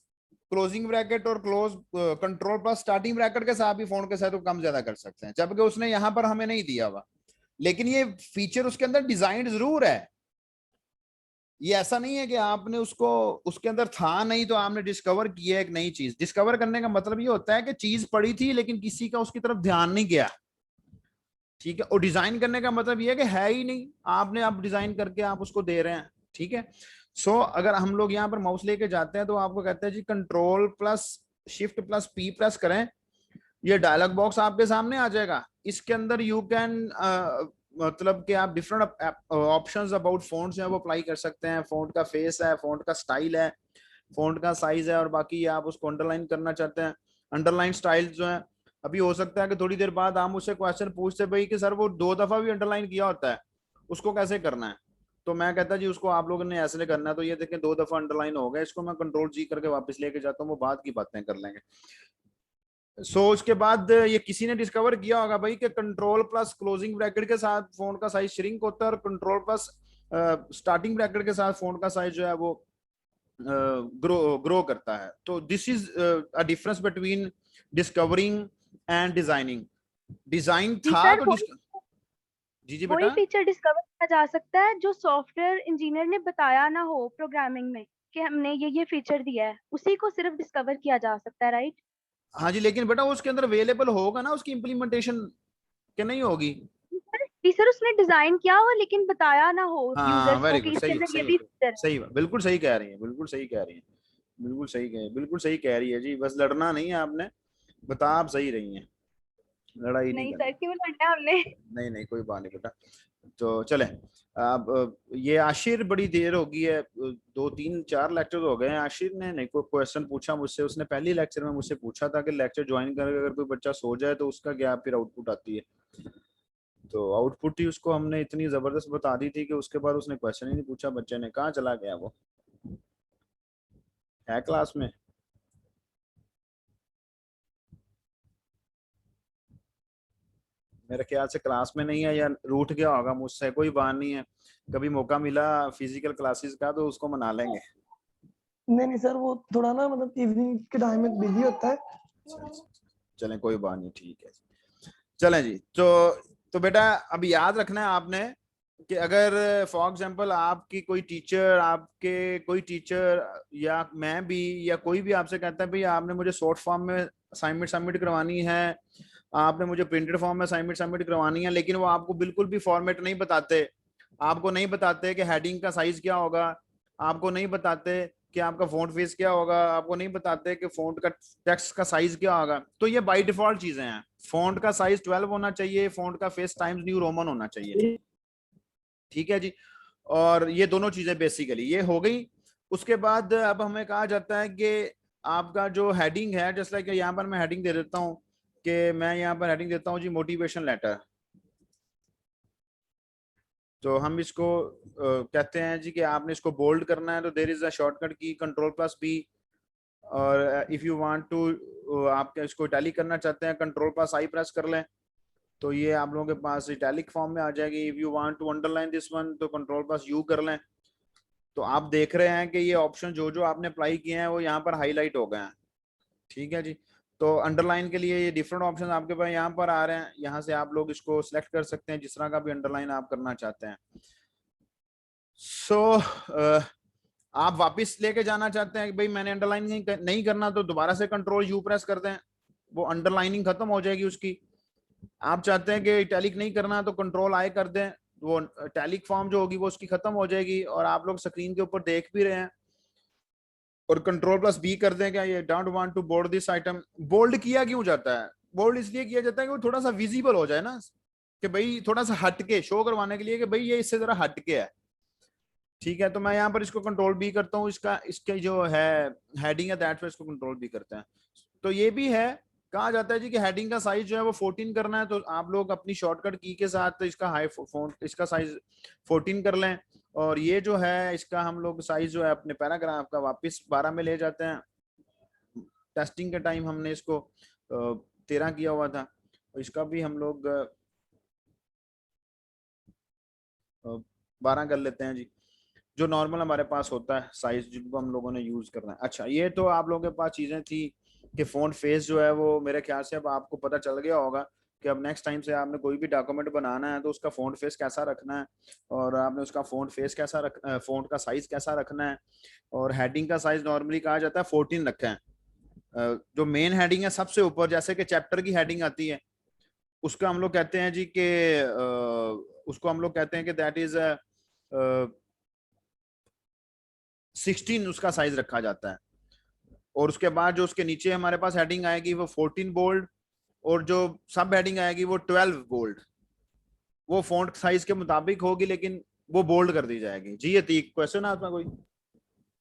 क्लोजिंग ब्रैकेट और close control plus starting bracket के साथ भी फोन के साथ तो कम ज्यादा कर सकते हैं, जबकि उसने यहाँ पर हमें नहीं दिया हुआ। लेकिन ये फीचर उसके अंदर डिजाइन जरूर है, ये ऐसा नहीं है कि आपने उसको उसके अंदर था नहीं तो आपने डिस्कवर किया एक नई चीज। डिस्कवर करने का मतलब ये होता है कि चीज पड़ी थी लेकिन किसी का उसकी तरफ ध्यान नहीं गया, ठीक है। और डिजाइन करने का मतलब ये है कि है ही नहीं, आपने आप डिजाइन करके आप उसको दे रहे हैं, ठीक है। सो अगर हम लोग यहाँ पर माउस लेके जाते हैं तो आपको कहते हैं जी control plus shift plus P press करें, ये डायलॉग बॉक्स आपके सामने आ जाएगा। इसके अंदर यू कैन मतलब कि आप डिफरेंट ऑप्शंस अबाउट फोन्ट्स हैं वो अप्लाई कर सकते हैं। फोन्ट का फेस है, फोन्ट का स्टाइल है, फोन्ट का साइज है, और बाकी आप उसको अंडरलाइन करना चाहते हैं, अंडरलाइन स्टाइल जो है। अभी हो सकता है कि थोड़ी देर बाद आप मुझसे क्वेश्चन पूछते भाई कि सर वो 2 दफा भी अंडरलाइन किया होता है, उसको कैसे करना है। तो मैं कहता जी उसको आप लोगों ने ऐसे करना है। तो ये देखें 2 दफा अंडरलाइन हो गया, इसको मैं कंट्रोल जी करके वापस लेके जाता हूँ, वो बाद की बातें कर लेंगे। सो उसके बाद ये किसी ने डिस्कवर किया होगा भाई कि कंट्रोल प्लस क्लोजिंग ब्रैकेट के साथ फोन का साइज श्रिंक होता है और कंट्रोल प्लस स्टार्टिंग ब्रैकेट के साथ फोन का साइज जो है वो ग्रो करता है। तो this is a difference between discovering and designing. Design जी था सर, तो जी वही बेटा। फीचर डिस्कवर किया जा सकता है जो सॉफ्टवेयर इंजीनियर ने बताया ना हो प्रोग्रामिंग में कि हमने ये फीचर दिया है, उसी को सिर्फ डिस्कवर किया जा सकता है, राइट? हाँ जी, लेकिन बेटा उसके अंदर अवेलेबल होगा ना उसकी इम्प्लीमेंटेशन के नहीं होगी। जी सर, उसने डिजाइन किया हो लेकिन बताया ना हो हाँ यूजर्स को वेरी कि गुड, इसके सही अंदर ये सही भी फीचर है। सही बिल्कुल सही कह रही है, बिल्कुल सही कह रही है, बिल्कुल सही कह रही है जी। बस लड़ना नहीं है आपने, बता आप सही रही हैं, लड़ाई नहीं नहीं करनी। सर, क्यों लड़ना है हमने? नहीं नहीं कोई बात नहीं बेटा। तो चले अब ये आशिर बड़ी देर हो गई है, 2 3 4 लेक्चर हो गए हैं। आशिर ने नहीं कोई क्वेश्चन पूछा मुझसे, उसने पहली लेक्चर में मुझसे पूछा था कि लेक्चर ज्वाइन करके अगर कोई बच्चा सो जाए तो उसका क्या फिर आउटपुट आती है। तो आउटपुट ही उसको हमने इतनी जबरदस्त बता दी थी कि उसके बाद उसने क्वेश्चन ही नहीं पूछा। बच्चे ने कहाँ चला गया, वो है क्लास में। मेरे ख्याल से क्लास में नहीं है या रूठ गया होगा मुझसे, कोई बात नहीं है। कभी मौका मिला फिजिकल क्लासेस का तो उसको मना लेंगे। नहीं सर, वो थोड़ा ना मतलब इवनिंग के टाइम में बिजी होता है। चलें कोई बात नहीं, ठीक है। चलें जी। तो बेटा अब याद रखना है आपने कि अगर फॉर एग्जांपल आपकी कोई टीचर या मैं भी या कोई भी आपसे कहता है भाई आपने मुझे शॉर्ट फॉर्म में असाइनमेंट सबमिट करवानी है, आपने मुझे प्रिंटेड फॉर्म में असाइनमेंट सबमिट करवानी है, लेकिन वो आपको बिल्कुल भी फॉर्मेट नहीं बताते, आपको नहीं बताते कि हेडिंग का साइज क्या होगा, आपको नहीं बताते कि आपका फॉन्ट फेस क्या होगा, आपको नहीं बताते कि फॉन्ट का टेक्स्ट का साइज क्या होगा, तो ये बाय डिफॉल्ट चीजें हैं। फॉन्ट का साइज 12 होना चाहिए, फॉन्ट का फेस टाइम्स न्यू रोमन होना चाहिए, ठीक है जी। और ये दोनों चीजें बेसिकली ये हो गई। उसके बाद अब हमें कहा जाता है कि आपका जो हेडिंग है, जैसे लाइक यहाँ पर मैं हेडिंग दे देता हूँ कि मैं यहाँ पर हेडिंग देता हूँ जी मोटिवेशन लेटर। तो हम इसको कहते हैं जी कि आपने इसको बोल्ड करना है तो देयर इज अ शॉर्टकट की कंट्रोल प्लस बी, और इफ यू वांट टू आप इसको इटैलिक करना चाहते हैं कंट्रोल प्लस आई प्रेस कर लें तो ये आप लोगों के पास इटैलिक फॉर्म में आ जाएगी। If you want to underline this one तो कंट्रोल प्लस यू कर लें। तो आप देख रहे हैं कि ये ऑप्शन जो जो आपने अप्लाई किए हैं वो यहाँ पर हाईलाइट हो गए हैं, ठीक है जी। तो अंडरलाइन के लिए ये डिफरेंट ऑप्शन आपके पास यहाँ पर आ रहे हैं, यहाँ से आप लोग इसको सिलेक्ट कर सकते हैं जिस तरह का भी अंडरलाइन आप करना चाहते हैं। आप वापस लेके जाना चाहते हैं कि भाई मैंने अंडरलाइन नहीं करना तो दोबारा से कंट्रोल यू प्रेस कर दें, वो अंडरलाइनिंग खत्म हो जाएगी उसकी। आप चाहते हैं कि इटैलिक नहीं करना तो कंट्रोल आई कर दें, वो इटैलिक फॉर्म जो होगी वो उसकी खत्म हो जाएगी और आप लोग स्क्रीन के ऊपर देख भी रहे हैं। और कंट्रोल प्लस बी कर दें क्या ये don't want to bold this item. Bold किया क्यों जाता है? बोल्ड इसलिए किया जाता है कि वो थोड़ा सा विजिबल हो जाए ना, कि भाई थोड़ा सा हटके शो करवाने के लिए कि भाई ये इससे जरा हटके है, ठीक है। तो मैं यहाँ पर इसको कंट्रोल बी करता हूँ, इसके जो है हेडिंग है दैट पे इसको कंट्रोल बी करते हैं। तो ये भी है, कहा जाता है जी कि हेडिंग का साइज जो है वो 14 करना है, तो आप लोग अपनी शॉर्टकट की के साथ इसका साइज 14 कर लें। और ये जो है इसका हम लोग साइज जो है अपने पैराग्राफ का वापस 12 में ले जाते हैं। टेस्टिंग के टाइम हमने इसको 13 किया हुआ था, तो इसका भी हम लोग 12 कर लेते हैं जी, जो नॉर्मल हमारे पास होता है साइज जिनको हम लोगों ने यूज करना है। अच्छा, ये तो आप लोगों के पास चीजें थी कि फोन फेस जो है वो मेरे ख्याल से अब आपको पता चल गया होगा कि अब नेक्स्ट टाइम से आपने कोई भी डॉक्यूमेंट बनाना है तो उसका फोन फेस कैसा रखना है, और आपने उसका फोन फेस कैसा रख फोन का साइज कैसा रखना है। और हेडिंग का साइज नॉर्मली कहा जाता है 14 रखें। जो मेन हेडिंग है सबसे ऊपर, जैसे कि चैप्टर की हेडिंग आती है, उसका हम लोग कहते हैं जी कि उसको हम लोग कहते हैं कि दैट इज 16 उसका साइज रखा जाता है। और उसके बाद जो उसके नीचे हमारे पास हेडिंग आएगी वो 14 बोल्ड, और जो सब हेडिंग आएगी वो 12 बोल्ड। वो फॉन्ट साइज के मुताबिक होगी लेकिन वो बोल्ड कर दी जाएगी। जी ये थी क्वेश्चन है आपका कोई?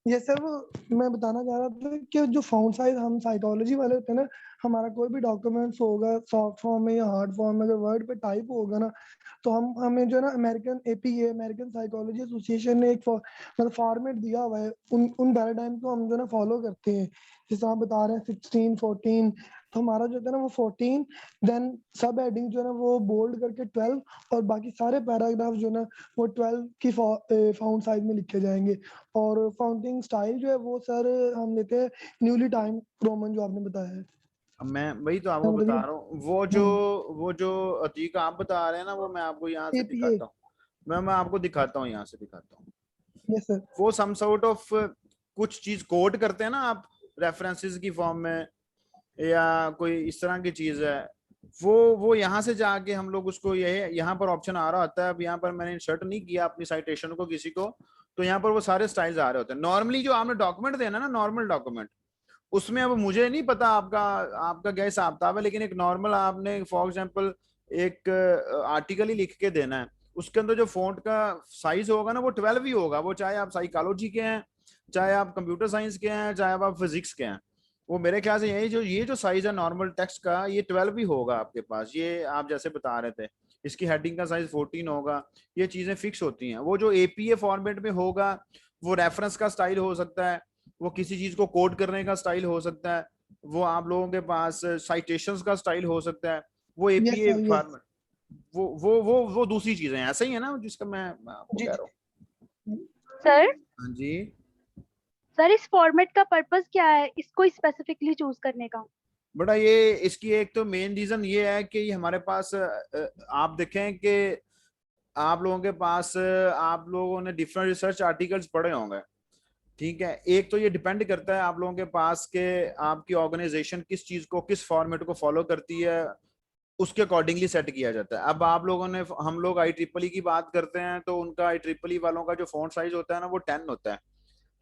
ये सर वो मैं बताना चाह रहा था कि जो फाउंड साइज हम साइकोलॉजी वाले होते हैं ना, हमारा कोई भी डॉक्यूमेंट्स होगा सॉफ्ट फॉर्म में या हार्ड फॉर्म में, अगर वर्ड पे टाइप होगा ना, तो हमें जो है ना American APA American psychology association ने एक मतलब फॉर्मेट दिया हुआ है, उन पैराडाइम को हम जो है ना फॉलो करते हैं। जैसे आप बता रहे हैं 16 14, तो हमारा जो है ना वो 14, देन सब हेडिंग जो है ना वो बोल्ड करके 12, और बाकी सारे पैराग्राफ जो है ना वो 12 की फाउंड साइज में लिखे जाएंगे। और फाउंटिंग स्टाइल जो है वो सर हम लेते हैं न्यूली टाइम रोमन, जो आपने बताया है। अब मैं वही तो आपको बता रहा हूँ, वो जो अतीक आप बता रहे हैं ना, वो मैं आपको यहाँ से APA। दिखाता हूँ। मैं आपको दिखाता हूँ, यहाँ से दिखाता हूँ। Yes sir. वो सम सॉर्ट ऑफ कुछ चीज कोड करते हैं ना आप रेफरेंसेस की फॉर्म में, या कोई इस तरह की चीज है, वो यहाँ से जाके हम लोग उसको, ये यहाँ पर ऑप्शन आ रहा होता है। अब यहाँ पर मैंने इंसर्ट नहीं किया अपनी साइटेशन को किसी को, तो यहाँ पर वो सारे स्टाइल्स आ रहे होते हैं। नॉर्मली जो आपने डॉक्यूमेंट देना ना, नॉर्मल डॉक्यूमेंट, उसमें अब मुझे नहीं पता आपका क्या हिसाब किताब है, लेकिन एक नॉर्मल आपने फॉर एग्जांपल एक आर्टिकल ही लिख के देना है, उसके अंदर जो फॉन्ट का साइज होगा ना वो 12 ही होगा। वो चाहे आप साइकोलॉजी के हैं, चाहे आप कंप्यूटर साइंस के हैं, चाहे आप फिजिक्स के हैं, वो मेरे ख्याल से ये जो साइज है नॉर्मल टेक्स्ट का, ये 12 ही होगा आपके पास। ये आप जैसे बता रहे थे, इसकी हेडिंग का साइज 14 होगा। ये चीजें फिक्स होती हैं। वो जो APA फॉर्मेट में होगा, वो रेफरेंस का स्टाइल हो सकता है, वो किसी चीज को कोड करने का स्टाइल हो सकता है, वो आप लोगों के पास साइटेशंस का स्टाइल हो सकता है। वो yes APA sir. Yes format, वो दूसरी चीजें हैं। ऐसा ही है ना जिसका मैं आपको जी कह रहा हूँ। सर हाँ जी। सर इस फॉर्मेट का पर्पस क्या है, इसको स्पेसिफिकली चूज करने का? बड़ा ये इसकी एक तो मेन रीजन ये है कि ये हमारे पास आप देखें कि आप लोगों के पास आप लोगों ने डिफरेंट रिसर्च आर्टिकल्स पढ़े होंगे, ठीक है। एक तो ये डिपेंड करता है आप लोगों के पास के आपकी ऑर्गेनाइजेशन किस चीज को, किस फॉर्मेट को फॉलो करती है, उसके अकॉर्डिंगली सेट किया जाता है। अब आप लोगों ने, हम लोग IEEE की बात करते हैं तो उनका IEEE वालों का जो फॉन्ट साइज होता है ना वो 10 होता है।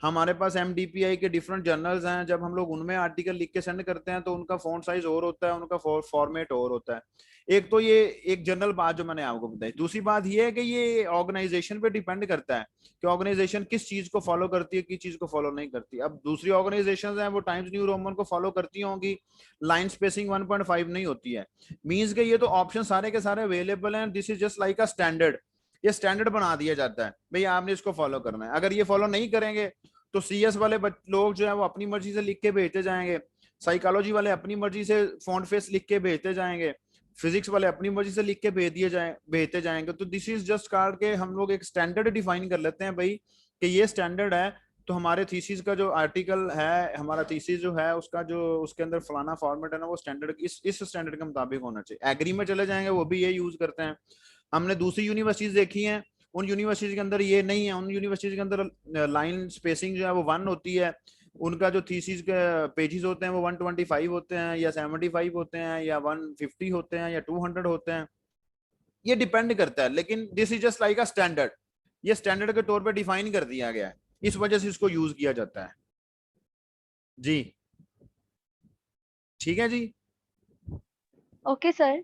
हमारे पास MDPI के डिफरेंट जर्नल्स हैं, जब हम लोग उनमें आर्टिकल लिख के सेंड करते हैं तो उनका फॉन्ट साइज और होता है, उनका फॉर्मेट और होता है। एक तो ये एक जनरल बात जो मैंने आपको बताई। दूसरी बात ये है कि ये ऑर्गेनाइजेशन पे डिपेंड करता है कि ऑर्गेनाइजेशन किस चीज को फॉलो करती है, किस चीज को फॉलो नहीं करती। अब दूसरी ऑर्गेनाइजेशन हैं वो टाइम्स न्यू रोमन को फॉलो करती होंगी, लाइन स्पेसिंग 1.5 नहीं होती है। मीन्स के ये तो ऑप्शन सारे के सारे अवेलेबल हैं। This is just like a standard. ये स्टैंडर्ड बना दिया जाता है, भाई आपने इसको फॉलो करना है। अगर ये फॉलो नहीं करेंगे तो CS वाले लोग जो है वो अपनी मर्जी से लिख के भेजते जाएंगे, साइकोलॉजी वाले अपनी मर्जी से फॉन्ट फेस लिख के भेजते जाएंगे, फिजिक्स वाले अपनी मर्जी से लिख के भेजते जाएंगे। तो दिस इज जस्ट कार्ड के हम लोग एक स्टैंडर्ड डिफाइन कर लेते हैं भाई कि ये स्टैंडर्ड है। तो हमारे थीसिस का जो आर्टिकल है, हमारा थीसिस जो है उसका जो उसके अंदर फलाना फॉर्मेट है ना, वो स्टैंडर्ड इस स्टैंडर्ड के मुताबिक होना चाहिए। एग्री में चले जाएंगे वो भी ये यूज करते हैं। हमने दूसरी यूनिवर्सिटीज देखी हैं, उन यूनिवर्सिटीज के अंदर ये नहीं है। उन यूनिवर्सिटीज के अंदर लाइन स्पेसिंग जो है वो 1 होती है। उनका जो थीसिस के पेजेस होते हैं वो 125 होते हैं, या 75 होते हैं, या 150 होते हैं, या 200 होते हैं। ये डिपेंड करता है, लेकिन this is just like a standard. ये स्टैंडर्ड के तौर पे डिफाइन कर दिया गया है, इस वजह से इसको यूज किया जाता है जी। ठीक है जी। Okay sir.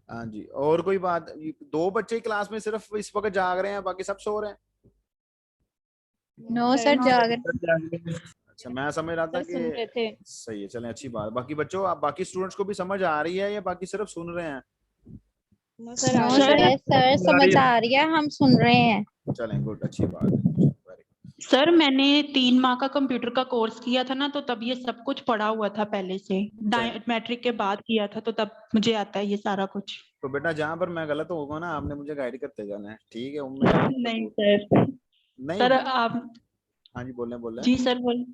हाँ जी। और कोई बात? 2 बच्चे क्लास में सिर्फ इस वक्त जाग रहे हैं, बाकी सब सो रहे हैं? नो सर, जाग रहे अच्छा, मैं समझ रहा था सर, सुन रहे कि थे। सही है। चलें, अच्छी बात। बाकी बच्चों, आप बाकी स्टूडेंट्स को भी समझ आ रही है या बाकी सिर्फ सुन रहे हैं? नो सर, समझ आ रही है, हम सुन रहे हैं। चलें, गुड, अच्छी बात है। वेरी सर मैंने 3 माह का कंप्यूटर का कोर्स किया था ना, तो तब ये सब कुछ पढ़ा हुआ था पहले से। मैट्रिक के बाद किया था, तो तब मुझे आता है ये सारा कुछ। तो बेटा जहां पर मैं गलत होगा ना, आपने मुझे गाइड करते जाना है, ठीक है? उम्मीद है नहीं सर, नहीं। सर आप, हाँ जी, बोले बोले। जी सर बोल,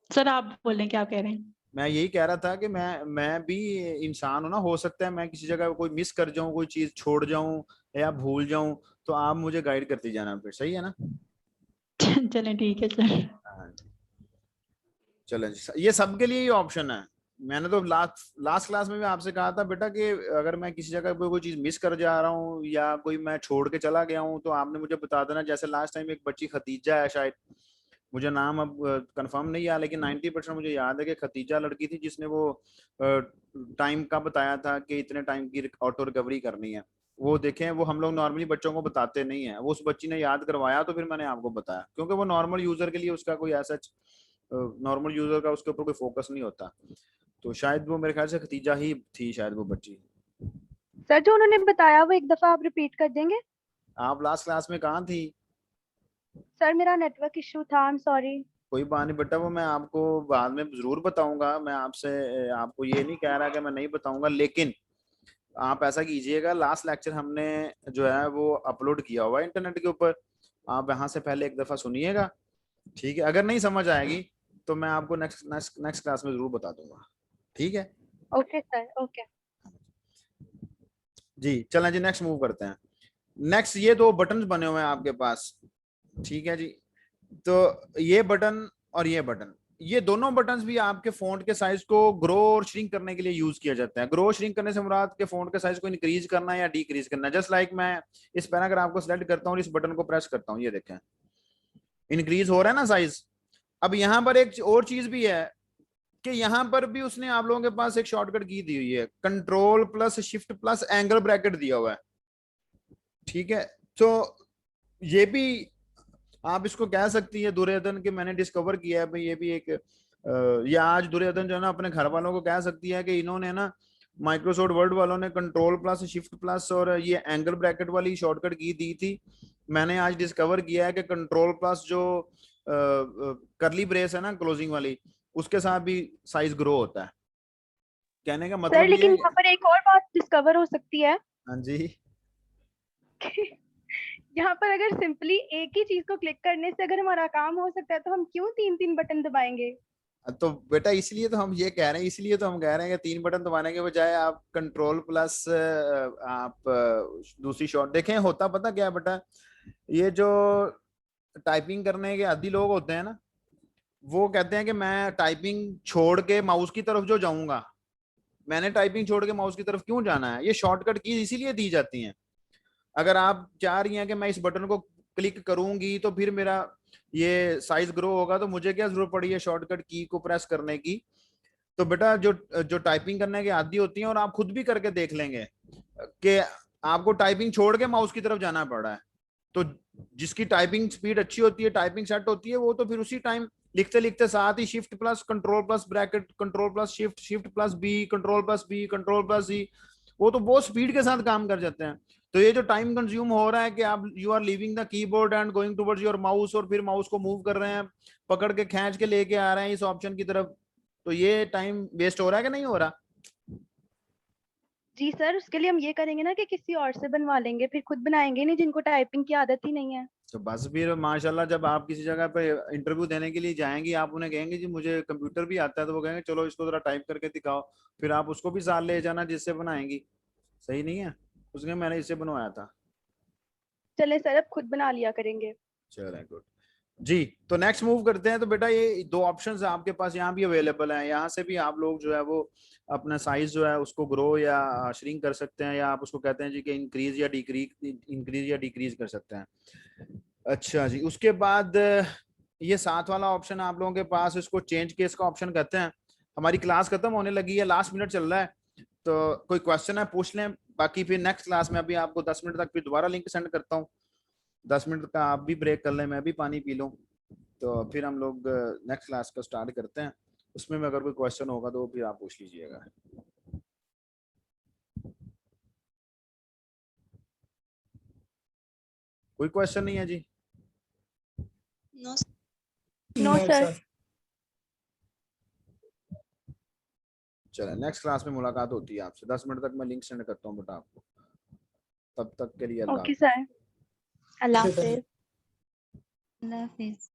सर आप बोलें क्या कह रहे हैं? मैं यही कह रहा था कि मैं भी इंसान हूं ना, हो सकता है मैं किसी जगह कोई मिस कर जाऊं, कोई चीज छोड़ जाऊं या भूल जाऊं, तो आप मुझे गाइड करते जाना फिर, सही है ना? चलें ठीक है सर। हाँ जी। चलें जी, ये सबके लिए ही ऑप्शन है। मैंने तो लास्ट लास्ट क्लास में भी आपसे कहा था बेटा कि अगर मैं किसी जगह पे कोई चीज मिस कर जा रहा हूँ या कोई मैं छोड़ के चला गया हूँ, तो आपने मुझे बता देना। जैसे लास्ट टाइम एक बच्ची खतीजा है शायद, मुझे नाम अब कंफर्म नहीं है, लेकिन 90% मुझे याद है कि खतीजा लड़की थी जिसने वो टाइम का बताया था कि इतने टाइम की ऑटो रिकवरी करनी है। वो देखें, वो हम लोग नॉर्मली बच्चों को बताते नहीं है, वो उस बच्ची ने याद करवाया, तो फिर मैंने आपको बताया, क्योंकि वो नॉर्मल यूजर के लिए उसका कोई ऐसा, नॉर्मल यूजर का उसके ऊपर कोई फोकस नहीं होता। तो शायद वो मेरे ख्याल से खतीजा ही थी शायद वो बच्ची। सर जो उन्होंने बताया वो एक दफा आप रिपीट कर देंगे? आप लास्ट क्लास में कहाँ थी? सर मेरा नेटवर्क इशू था, आई एम सॉरी। कोई बात नहीं बेटा, वो मैं आपको बाद में जरूर बताऊंगा। मैं आपसे आपको ये नहीं कह रहा कि मैं नहीं बताऊंगा, लेकिन आप ऐसा कीजिएगा, लास्ट लेक्चर हमने जो है वो अपलोड किया हुआ है इंटरनेट के ऊपर, आप यहाँ से पहले एक दफा सुनिएगा, ठीक है? अगर नहीं समझ आएगी तो मैं आपको नेक्स्ट नेक्स्ट नेक्स्ट क्लास में जरूर बता दूंगा, ठीक है? Okay sir, okay. जी चलें जी, नेक्स्ट मूव करते हैं। नेक्स्ट, ये दो बटन बने हुए हैं आपके पास, ठीक है जी? तो ये बटन और ये बटन, ये दोनों बटन्स भी आपके फॉन्ट के साइज को ग्रो और श्रिंक करने के लिए यूज किया जाता है। ग्रो श्रिंक करने से मुराद के फॉन्ट के साइज को इंक्रीज करना या डिक्रीज करना। जस्ट लाइक मैं इस पैराग्राफ को सिलेक्ट करता हूँ और इस बटन को प्रेस करता हूँ, ये देखें इंक्रीज हो रहा है ना साइज। अब यहाँ पर एक और चीज भी है कि यहाँ पर भी उसने आप लोगों के पास एक शॉर्टकट की दी हुई है, control plus shift plus angle bracket दिया हुआ है, ठीक है? तो ये भी आप इसको कह सकती है दुर्योधन के, मैंने डिस्कवर किया है भाई, ये भी एक या आज दुर्योधन जो है ना अपने घर वालों को कह सकती है कि इन्होंने ना माइक्रोसॉफ्ट वर्ड वालों ने कंट्रोल प्लस शिफ्ट प्लस और ये एंगल ब्रैकेट वाली शॉर्टकट की दी थी। मैंने आज डिस्कवर किया है कि कंट्रोल प्लस जो करली ब्रेस है ना क्लोजिंग वाली, उसके साथ भी साइज ग्रो होता है। कहने का सर मतलब ये लेकिन है। यहाँ पर एक और बात डिस्कवर हो सकती है। हाँ जी। यहाँ पर अगर सिंपली एक ही चीज को क्लिक करने से अगर हमारा काम हो सकता है, तो हम क्यों 3-3 बटन दबाएंगे? तो बेटा इसलिए तो हम ये कह रहे हैं, इसलिए तो हम कह रहे हैं कि 3 बटन दबाने के बजाय आप कंट्रोल प्लस आप दूसरी शॉट देखें। होता पता क्या है बेटा, ये जो टाइपिंग करने के आदी लोग होते हैं ना, वो कहते हैं कि मैं टाइपिंग छोड़ के माउस की तरफ जो जाऊंगा, मैंने टाइपिंग छोड़ के माउस की तरफ क्यों जाना है? ये शॉर्टकट की इसीलिए दी जाती हैं। अगर आप चाह रही हैं कि मैं इस बटन को क्लिक करूंगी तो फिर मेरा ये साइज ग्रो होगा, तो मुझे क्या जरूरत पड़ी है शॉर्टकट की को प्रेस करने की? तो बेटा जो जो टाइपिंग करने के आदी होती हैं, और आप खुद भी करके देख लेंगे कि आपको टाइपिंग छोड़ के माउस की तरफ जाना पड़ रहा है, तो जिसकी टाइपिंग स्पीड अच्छी होती है, टाइपिंग सेट होती है, वो तो फिर उसी टाइम लिखते लिखते साथ ही shift plus control plus bracket control plus shift shift plus B control plus B control plus C, वो तो बहुत स्पीड के साथ काम कर जाते हैं। तो ये जो टाइम कंज्यूम हो रहा है कि आप you are leaving the keyboard and going towards your mouse, और फिर माउस को मूव कर रहे हैं, पकड़ के खींच के लेके आ रहे हैं इस ऑप्शन की तरफ, तो ये टाइम वेस्ट हो रहा है कि नहीं हो रहा? जी सर, उसके लिए हम ये करेंगे ना कि किसी और से बनवा लेंगे, फिर खुद बनाएंगे नहीं जिनको टाइपिंग की आदत ही नहीं है। तो बस फिर माशाल्लाह, जब आप किसी जगह पे इंटरव्यू देने के लिए जाएंगी, आप उन्हें कहेंगे जी मुझे कंप्यूटर भी आता है, तो वो कहेंगे चलो इसको जरा टाइप करके दिखाओ, फिर आप उसको भी साथ ले जाना जिससे बनाएंगी। सही नहीं है? उसने मैंने इससे बनवाया था। चले सर, अब खुद बना लिया करेंगे। चलो गुड जी। तो नेक्स्ट मूव करते हैं। तो बेटा ये दो ऑप्शंस आपके पास यहाँ भी अवेलेबल हैं, यहाँ से भी आप लोग जो है वो अपना साइज जो है उसको ग्रो या श्रिंक कर सकते हैं, या आप उसको कहते हैं जी कि इंक्रीज या डिक्रीज कर सकते हैं। अच्छा जी, उसके बाद ये साथ वाला ऑप्शन आप लोगों के पास, इसको चेंज केस का ऑप्शन कहते हैं। हमारी क्लास खत्म होने लगी है, लास्ट मिनट चल रहा है, तो कोई क्वेश्चन है पूछ लें, बाकी फिर नेक्स्ट क्लास में अभी आपको 10 मिनट तक फिर दोबारा लिंक सेंड करता हूँ। 10 मिनट का आप भी ब्रेक कर लें, मैं भी पानी पी लूँ, तो फिर हम लोग नेक्स्ट क्लास का स्टार्ट करते हैं। उसमें अगर कोई क्वेश्चन होगा तो फिर आप पूछ लीजिएगा। कोई क्वेश्चन नहीं है जी? No no sir. चलो नेक्स्ट क्लास में मुलाकात होती है आपसे। 10 मिनट तक मैं लिंक सेंड करता हूँ बेटा आपको। तब तक के लिए अल्लाह ओके सर, अल्लाह हाफिज। अल्लाह हाफिज।